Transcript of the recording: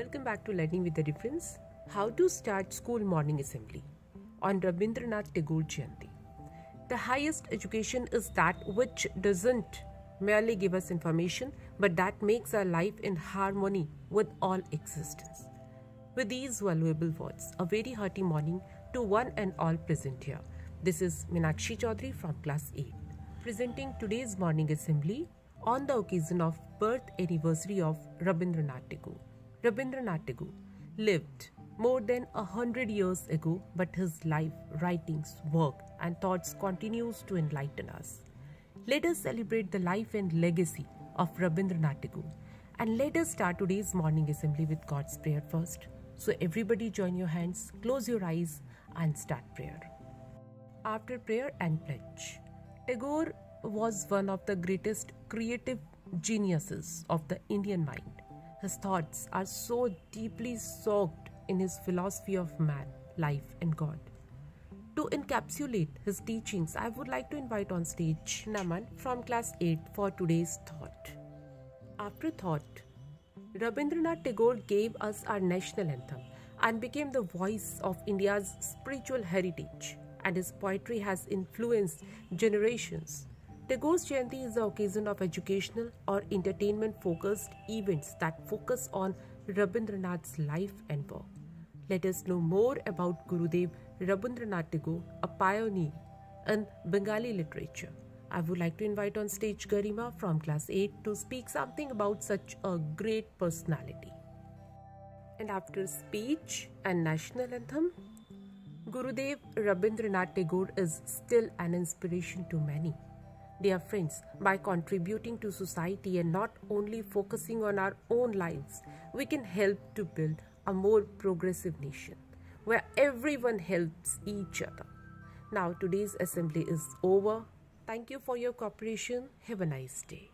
welcome back to Learning with a Difference. How to start school morning assembly on Rabindranath Tagore Jayanti. The highest education is that which doesn't merely give us information, but that makes our life in harmony with all existence. With these valuable words, a very hearty morning to one and all present here. This is Meenakshi Chaudhary from class 8, presenting today's morning assembly on the occasion of birth anniversary of Rabindranath Tagore. Rabindranath Tagore lived more than 100 years ago, but his life, writings, work and thoughts continues to enlighten us. Let us celebrate the life and legacy of Rabindranath Tagore, and let us start today's morning assembly with God's prayer first. So everybody join your hands, close your eyes and start prayer. After prayer and pledge, Tagore was one of the greatest creative geniuses of the Indian mind. His thoughts are so deeply soaked in his philosophy of man, life and God. To encapsulate his teachings, I would like to invite on stage Naman from class 8 for today's thought. After thought, Rabindranath Tagore gave us our national anthem and became the voice of India's spiritual heritage, and his poetry has influenced generations. Tagore's Jayanti is the occasion of educational or entertainment-focused events that focus on Rabindranath's life and work. Let us know more about Gurudev Rabindranath Tagore, a pioneer in Bengali literature. I would like to invite on stage Garima from class 8 to speak something about such a great personality. And after speech and national anthem, Gurudev Rabindranath Tagore is still an inspiration to many. Dear friends, by contributing to society and not only focusing on our own lives, we can help to build a more progressive nation where everyone helps each other. Now today's assembly is over. Thank you for your cooperation. Have a nice day.